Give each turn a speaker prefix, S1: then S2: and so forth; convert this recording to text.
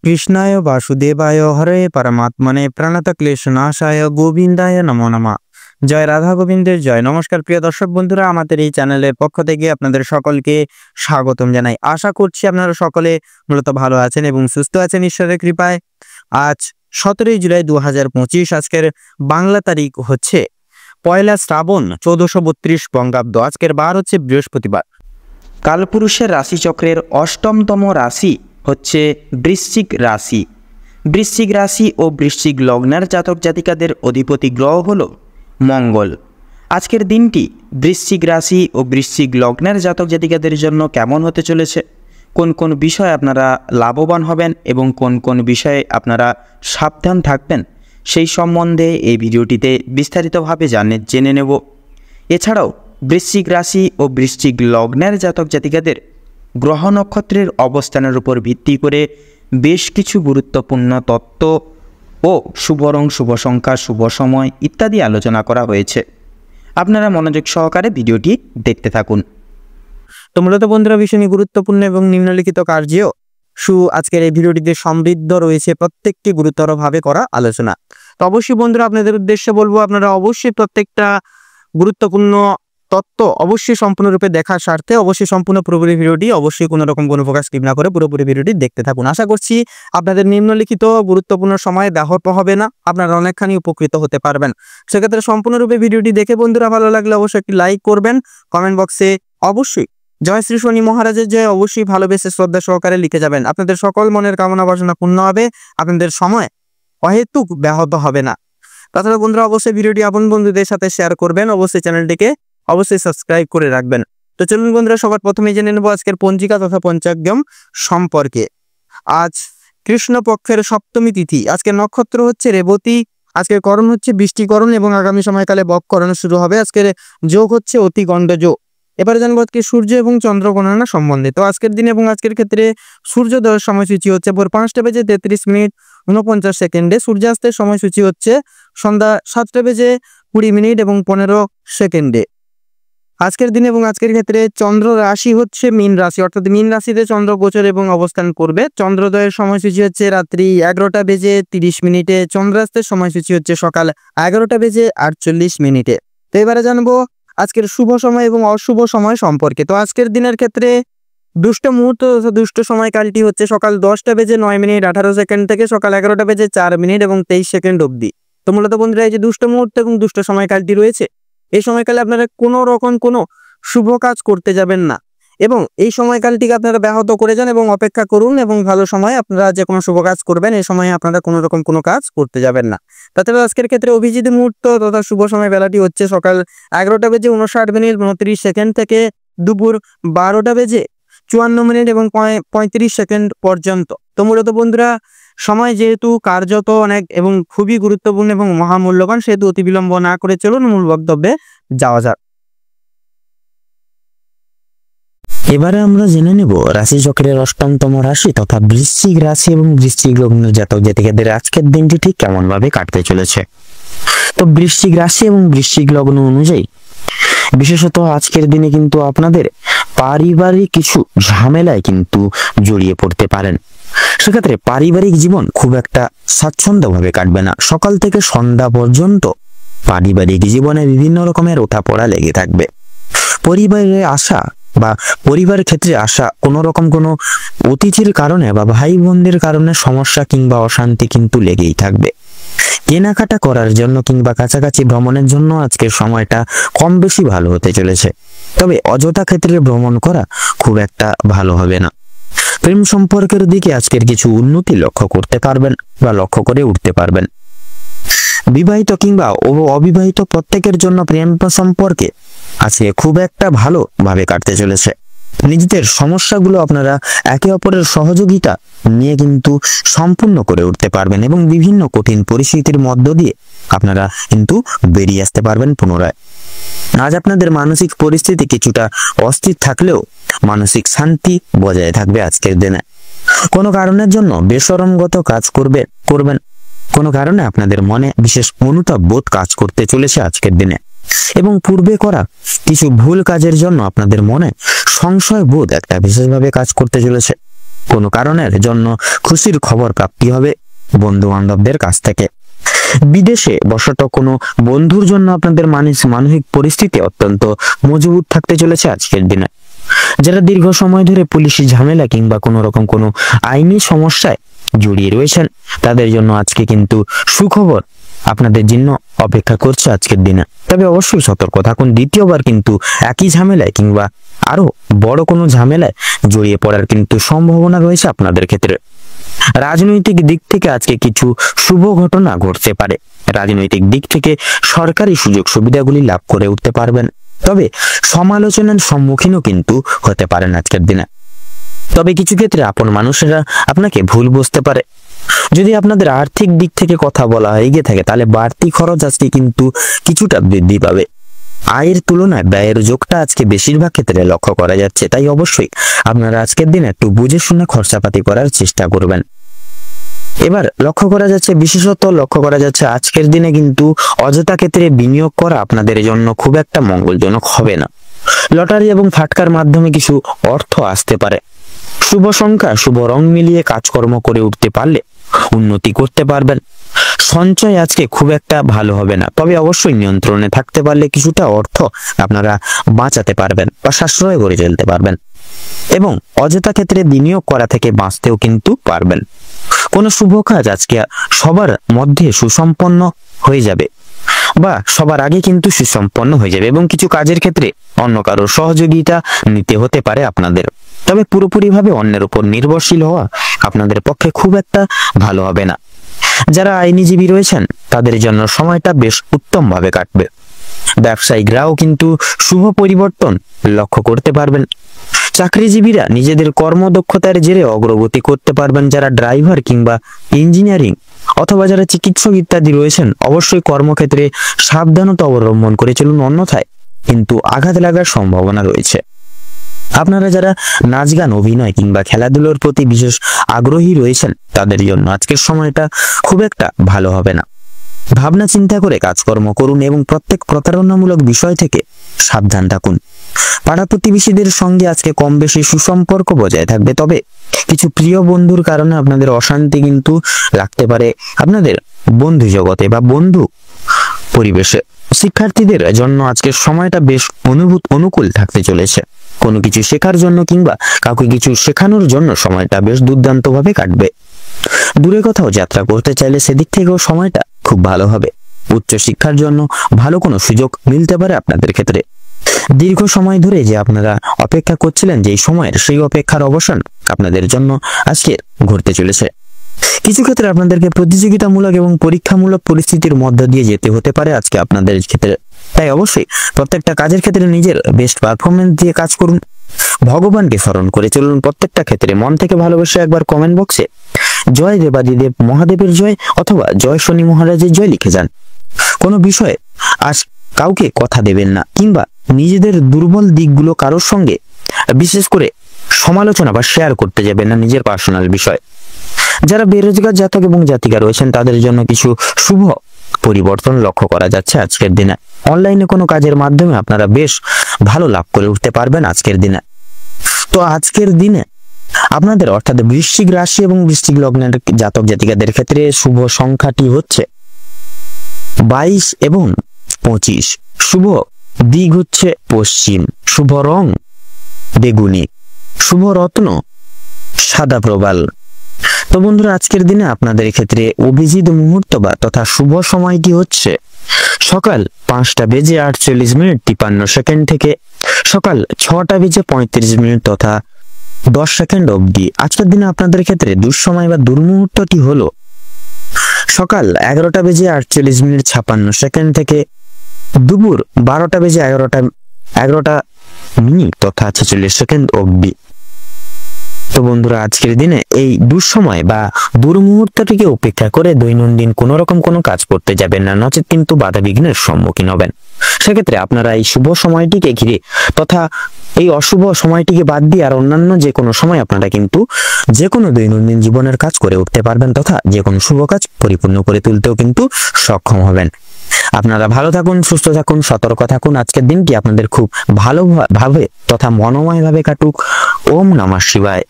S1: কৃষ্ণায় বাসুদেবায় হরে পরমাত্মনে প্রণতক্লেশনাশায় গোবিন্দায় নমো নমঃ। জয় রাধা গোবিন্দের জয়। নমস্কার প্রিয় দর্শক বন্ধুরা, আমাদের এই চ্যানেলের পক্ষ থেকে আপনাদের সকলকে স্বাগতম জানাই। আশা করছি আপনারা সকলে মূলত ভালো আছেন এবং সুস্থ আছেন ঈশ্বরের কৃপায়। আজ 17 জুলাই 2025, আজকের বাংলা তারিখ হচ্ছে 1 শ্রাবণ 1432 বঙ্গাব্দ। আজকের বার হচ্ছে বৃহস্পতিবার। কালপুরুষের রাশিচক্রের অষ্টমতম রাশি হচ্ছে বৃশ্চিক রাশি। বৃশ্চিক রাশি ও বৃশ্চিক লগ্নের জাতক জাতিকাদের অধিপতি গ্রহ হল মঙ্গল। আজকের দিনটি বৃশ্চিক রাশি ও বৃশ্চিক লগ্নের জাতক জাতিকাদের জন্য কেমন হতে চলেছে, কোন কোন বিষয়ে আপনারা লাভবান হবেন এবং কোন কোন বিষয়ে আপনারা সাবধান থাকবেন, সেই সম্বন্ধে এই ভিডিওটিতে বিস্তারিতভাবে জেনে নেব। এছাড়াও বৃশ্চিক রাশি ও বৃশ্চিক লগ্নের জাতক জাতিকাদের গ্রহ নক্ষত্রের অবস্থানের উপর ভিত্তি করে বেশ কিছু গুরুত্বপূর্ণ তত্ত্ব ও শুভ রং, শুভ সংখ্যা, শুভ সময় ইত্যাদি আলোচনা করা হয়েছে। আপনারা মনোযোগ সহকারে ভিডিওটি দেখতে থাকুন। তো মূলত বন্ধুরা, ভীষণই গুরুত্বপূর্ণ এবং নিম্নলিখিত কার্যেও আজকের এই ভিডিওটিতে সমৃদ্ধ রয়েছে প্রত্যেকটি গুরুতরভাবে করা আলোচনা। তো অবশ্যই বন্ধুরা, আপনাদের উদ্দেশ্যে বলবো, আপনারা অবশ্যই প্রত্যেকটা গুরুত্বপূর্ণ তত্ত্ব অবশ্যই সম্পূর্ণরূপে দেখার স্বার্থে অবশ্যই সম্পূর্ণ পুরোপুরি ভিডিওটি অবশ্যই কোনো রকম কোনো প্রকার স্কিপ না করে পুরোপুরি ভিডিওটি দেখতে থাকুন। আশা করছি আপনাদের নিম্নলিখিত গুরুত্বপূর্ণ সময় ব্যাহত হবে না, আপনারা অনেকখানি উপকৃত হতে পারবেন। সেক্ষেত্রে সম্পূর্ণরূপে ভিডিওটি দেখে বন্ধুরা ভালো লাগলে অবশ্যই একটি লাইক করবেন। কমেন্ট বক্সে অবশ্যই জয় শ্রী শনি মহারাজের জয় অবশ্যই ভালোবেসে শ্রদ্ধা সহকারে লিখে যাবেন। আপনাদের সকল মনের কামনা বাসনা পূর্ণ হবে, আপনাদের সময় অহেতুক ব্যাহত হবে না। তাছাড়া বন্ধুরা, অবশ্যই ভিডিওটি আপন বন্ধুদের সাথে শেয়ার করবেন, অবশ্যই চ্যানেলটিকে অবশ্যই সাবস্ক্রাইব করে রাখবেন। তো চলুন বন্ধুরা, সবার প্রথমে জেনে নেব আজকের পঞ্জিকা তথা পঞ্চাঙ্গম সম্পর্কে। আজ কৃষ্ণপক্ষের সপ্তমী তিথি, আজকের নক্ষত্র হচ্ছে রেবতী, আজকের করণ হচ্ছে বৃষ্টিকরণ এবং আগামী সময়কালে বককরণ শুরু হবে। আজকের যোগ হচ্ছে অতিগণ্ড যোগ। এবারে জানবো আজকে সূর্য এবং চন্দ্র গণনা সম্বন্ধে। তো আজকের দিন এবং আজকের ক্ষেত্রে সূর্যোদয়ের সময়সূচি হচ্ছে ভোর 5:33 সূর্যাস্তের সময়সূচি হচ্ছে সন্ধ্যা 7:20 এবং 15 আজকের দিন এবং আজকের ক্ষেত্রে চন্দ্র রাশি হচ্ছে মীন রাশি, অর্থাৎ মীন রাশিতে চন্দ্র গোচর এবং অবস্থান করবে। চন্দ্রোদয়ের সময়সূচি হচ্ছে রাত্রি 11:30, চন্দ্রাস্তের সময়সূচি হচ্ছে সকাল 11:48। তো এবারে জানবো আজকের শুভ সময় এবং অশুভ সময় সম্পর্কে। তো আজকের দিনের ক্ষেত্রে দুষ্ট মুহূর্ত দুষ্ট সময়কালটি হচ্ছে সকাল 10:09:18 থেকে সকাল 11:04 এবং 23 অবধি। তো মূলত বন্ধুরা, এই যে দুষ্ট মুহূর্ত এবং দুষ্ট সময়কালটি রয়েছে, এই সময়কালে আপনারা কোনো রকম কোনো শুভ কাজ করতে যাবেন না এবং এই সময়কালটিকে আপনারা ব্যাহত করে যান এবং অপেক্ষা করুন এবং ভালো সময় আপনারা যে কোনো শুভ কাজ করবেন, এই সময়ে আপনারা কোনো রকম কোনো কাজ করতে যাবেন না। তাছাড়া আজকের ক্ষেত্রে অভিজিৎ মুহূর্ত তথা শুভ সময় বেলাটি হচ্ছে সকাল 11:59 থেকে দুপুর 12:54 এবং 35 পর্যন্ত। তো মূলত বন্ধুরা, সময় যেহেতু কার্যত অনেক এবং খুবই গুরুত্বপূর্ণ এবং মহামূল্যবান, সেহেতু অতি বিলম্ব না করে চলুন মূল বক্তব্যে যাওয়া যাক।
S2: এবারে আমরা জেনে নেব রাশিচক্রের অষ্টমতম রাশি তথা বৃশ্চিক রাশি এবং বৃশ্চিক লগ্নের জাতক জাতিকাদের আজকের দিনটি ঠিক কেমন ভাবে কাটতে চলেছে। তো বৃশ্চিক রাশি এবং বৃশ্চিক লগ্ন অনুযায়ী বিশেষত আজকের দিনে কিন্তু আপনাদের পারিবারিক কিছু ঝামেলায় কিন্তু জড়িয়ে পড়তে পারেন। সেক্ষেত্রে পারিবারিক জীবন খুব একটা স্বাচ্ছন্দ্যভাবে কাটবে না। সকাল থেকে সন্ধ্যা পর্যন্ত পারিবারিক জীবনে বিভিন্ন রকমের ওঠাপড়া লেগে থাকবে। পরিবারে আসা বা পরিবারের ক্ষেত্রে আসা কোনো রকম কোনো অতিথির কারণে বা ভাই বোনদের কারণে সমস্যা কিংবা অশান্তি কিন্তু লেগেই থাকবে। কেনাকাটা করার জন্য কিংবা কাছাকাছি ভ্রমণের জন্য আজকের সময়টা কম বেশি ভালো হতে চলেছে, তবে অযথা ক্ষেত্রে ভ্রমণ করা খুব একটা ভালো হবে না। প্রেম সম্পর্কের দিকে আজকের কিছু উন্নতি লক্ষ্য করতে পারবেন বা লক্ষ্য করে উঠতে পারবেন। বিবাহিত কিংবা অবিবাহিত প্রত্যেকের জন্য প্রেম সম্পর্কে আজকে খুব একটা ভালো ভাবে কাটতে চলেছে। নিজেদের সমস্যাগুলো আপনারা একে অপরের সহযোগিতা নিয়ে কিন্তু সম্পূর্ণ করে উঠতে পারবেন এবং বিভিন্ন কঠিন পরিস্থিতির মধ্য দিয়ে আপনারা কিন্তু বেরিয়ে আসতে পারবেন পুনরায়। আজ আপনাদের মানসিক পরিস্থিতি কিছুটা অস্থির থাকলেও মানসিক শান্তি বজায় থাকবে আজকের দিনে। কোনো কারণের জন্য বেশরমগত কাজ করবেন, কোনো কারণে আপনাদের মনে বিশেষ অনুতাপ বোধ কাজ করতে চলেছে আজকের দিনে এবং পূর্বে করা কিছু ভুল কাজের জন্য আপনাদের মনে সংশয় বোধ একটা বিশেষভাবে কাজ করতে চলেছে। কোনো কারণের জন্য খুশির খবর প্রাপ্তি হবে বন্ধু বান্ধবদের কাছ থেকে। বিদেশে বসত কোনো বন্ধুর জন্য আপনাদের মানসিক পরিস্থিতি অত্যন্ত মজবুত থাকতে চলেছে আজকের দিনে। যারা দীর্ঘ সময় ধরে পুলিশি ঝামেলা কিংবা কোনো রকম কোনো আইনি সমস্যায় জড়িয়ে রয়েছেন তাদের জন্য আজকে কিন্তু সুখবর আপনাদের জন্য অপেক্ষা করছে আজকের দিনে। তবে অবশ্যই সতর্ক থাকুন, দ্বিতীয়বার কিন্তু একই ঝামেলায় কিংবা আরো বড় কোনো ঝামেলায় জড়িয়ে পড়ার কিন্তু সম্ভাবনা রয়েছে আপনাদের ক্ষেত্রে। রাজনৈতিক দিক থেকে আজকে কিছু শুভ ঘটনা ঘটতে পারে। রাজনৈতিক দিক থেকে সরকারি সুযোগ সুবিধাগুলি লাভ করে উঠতে পারবেন, তবে সমালোচনার সম্মুখীনও কিন্তু হতে পারেন আজকের দিনে। তবে কিছু ক্ষেত্রে আপন মানুষেরা আপনাকে ভুল বুঝতে পারে। যদি আপনাদের আর্থিক দিক থেকে কথা বলা হয়ে গিয়ে থাকে তাহলে বাড়তি খরচ আজকে কিন্তু কিছুটা বৃদ্ধি পাবে। আয়ের তুলনায় ব্যয়ের যোগটা আজকে বেশিরভাগ ক্ষেত্রে লক্ষ্য করা যাচ্ছে, তাই অবশ্যই আপনারা আজকের দিনে একটু বুঝে শুনে খরচাপাতি করার চেষ্টা করবেন। এবার বিশেষত লক্ষ্য করা যাচ্ছে আজকের দিনে কিন্তু অযথা ক্ষেত্রে বিনিয়োগ করা আপনাদের জন্য খুব একটা মঙ্গলজনক হবে না। লটারি এবং ফাটকার মাধ্যমে কিছু অর্থ আসতে পারে। শুভ সংখ্যা শুভ রং মিলিয়ে কাজকর্ম করে উঠতে পারলে উন্নতি করতে পারবেন। সঞ্চয় আজকে খুব একটা ভালো হবে না, তবে অবশ্যই নিয়ন্ত্রণে থাকতে পারলে কিছুটা অর্থ আপনারা বাঁচাতে পারবেন বা সাশ্রয় করে চলতে পারবেন এবং অযথা ক্ষেত্রে বিনিয়োগ করা থেকে বাঁচতেও কিন্তু পারবেন। কোনো শুভ কাজ আজকে সবার মধ্যে সুসম্পন্ন হয়ে যাবে বা সবার আগে কিন্তু সুসম্পন্ন হয়ে যাবে এবং কিছু কাজের ক্ষেত্রে অন্য কারোর সহযোগিতা নিতে হতে পারে আপনাদের। তবে পুরোপুরিভাবে অন্যের উপর নির্ভরশীল হওয়া আপনাদের পক্ষে খুব একটা ভালো হবে না। যারা আইনজীবী রয়েছেন তাদের জন্য সময়টা বেশ উত্তমভাবে কাটবে। ব্যবসায়িকরাও কিন্তু শুভ পরিবর্তন লক্ষ্য করতে পারবেন। চাকরিজীবীরা নিজেদের কর্মদক্ষতার জেরে অগ্রগতি করতে পারবেন। যারা ড্রাইভার কিংবা ইঞ্জিনিয়ারিং অথবা যারা চিকিৎসক ইত্যাদি রয়েছেন অবশ্যই কর্মক্ষেত্রে সাবধানতা অবলম্বন করে চলুন, অন্যথায় কিন্তু আঘাত লাগার সম্ভাবনা রয়েছে। আপনারা যারা নাচ গান অভিনয় কিংবা খেলাধুলোর প্রতি বিশেষ আগ্রহী রয়েছেন তাদের জন্য আজকের সময়টা খুব একটা ভালো হবে না। ভাবনা চিন্তা করে কাজকর্ম করুন এবং প্রত্যেক প্রতারণামূলক বিষয় থেকে সাবধান থাকুন। পাড়া প্রতিবেশীদের সঙ্গে আজকে কম বেশি সুসম্পর্ক বজায় থাকবে, তবে কিছু প্রিয় বন্ধুর কারণে আপনাদের অশান্তি কিন্তু লাগতে পারে আপনাদের বন্ধু জগতে বা বন্ধু পরিবেশে। শিক্ষার্থীদের জন্য আজকের সময়টা বেশ অনুকূল থাকতে চলেছে। কোনো কিছু শেখার জন্য কিংবা কাউকে কিছু শেখানোর জন্য সময়টা বেশ দুর্দান্তভাবে কাটবে। দূরে কোথাও যাত্রা করতে চাইলে সেদিক থেকেও সময়টা খুব ভালো হবে। উচ্চ শিক্ষার জন্য ভালো কোনো সুযোগ মিলতে পারে আপনাদের ক্ষেত্রে। দীর্ঘ সময় ধরে যে আপনারা অপেক্ষা করছিলেন যে সময়ের, সেই অপেক্ষার অবসান আপনাদের জন্য আজকে ঘটতে চলেছে। কিছু ক্ষেত্রে আপনাদেরকে প্রতিযোগিতামূলক এবং পরীক্ষামূলক পরিস্থিতির মধ্য দিয়ে যেতে হতে পারে আজকে আপনাদের ক্ষেত্রে। তাই অবশ্যই প্রত্যেকটা কাজের ক্ষেত্রে নিজের বেস্ট পারফরমেন্স দিয়ে কাজ করুন। ভগবানকে স্মরণ করে চলুন প্রত্যেকটা ক্ষেত্রে। মন থেকে ভালোবেসে একবার কমেন্ট বক্সে জয় দেবাদিদেব মহাদেবের জয় অথবা জয় শনি মহারাজের জয় লিখে যান। কোনো বিষয়ে আজ কাউকে কথা দেবেন না কিংবা নিজেদের দুর্বল দিকগুলো কারোর সঙ্গে বিশেষ করে সমালোচনা বা শেয়ার করতে যাবেন না নিজের পার্সোনাল বিষয়। যারা বেরোজগার জাতক এবং জাতিকা রয়েছেন তাদের জন্য কিছু শুভ পরিবর্তন লক্ষ্য করা যাচ্ছে আজকের দিনে। অনলাইনে কোনো কাজের মাধ্যমে আপনারা বেশ ভালো লাভ করে উঠতে পারবেন আজকের দিনে। তো আজকের দিনে আপনাদের অর্থাৎ বৃশ্চিক রাশি এবং বৃশ্চিক লগ্নের জাতক জাতিকাদের ক্ষেত্রে শুভ সংখ্যাটি হচ্ছে 22 এবং 25। শুভ দিক হচ্ছে পশ্চিম। শুভ রং বেগুনি। শুভ রত্ন সাদা প্রবাল। তো বন্ধুরা আজকের দিনে আপনাদের ক্ষেত্রে অভিজিৎ মুহূর্ত বা তথা শুভ সময়টি হচ্ছে সকাল 5:48:53 থেকে সকাল 6:35 তথা 10 সেকেন্ড অবধি। আজকের দিনে আপনাদের ক্ষেত্রে দুঃসময় বা দুর্মুহূর্তটি হলো সকাল 11:48:56 থেকে দুপুর 12:11 তথা 46 সেকেন্ড অবধি। তো বন্ধুরা আজকের দিনে এই দুঃসময় বা দুর্মুহূর্তটিকে উপেক্ষা করে দৈনন্দিন কোন রকম কোনো কাজ করতে যাবেন না, নচেত কিন্তু বাধা বিঘ্নের সম্মুখীন হবেন। সেক্ষেত্রে আপনারা এই শুভ সময়টিকে ঘিরে তথা এই অশুভ সময়টিকে বাদ দিয়ে আর অন্যান্য যে কোনো সময় আপনারা কিন্তু যে কোনো দৈনন্দিন জীবনের কাজ করে উঠতে পারবেন তথা যে কোনো শুভ কাজ পরিপূর্ণ করে তুলতেও কিন্তু সক্ষম হবেন। আপনারা ভালো থাকুন, সুস্থ থাকুন, সতর্ক থাকুন। আজকের দিনটি আপনাদের খুব ভালোভাবে তথা মনোময়ভাবে কাটুক। ওম নমঃ শিবায়।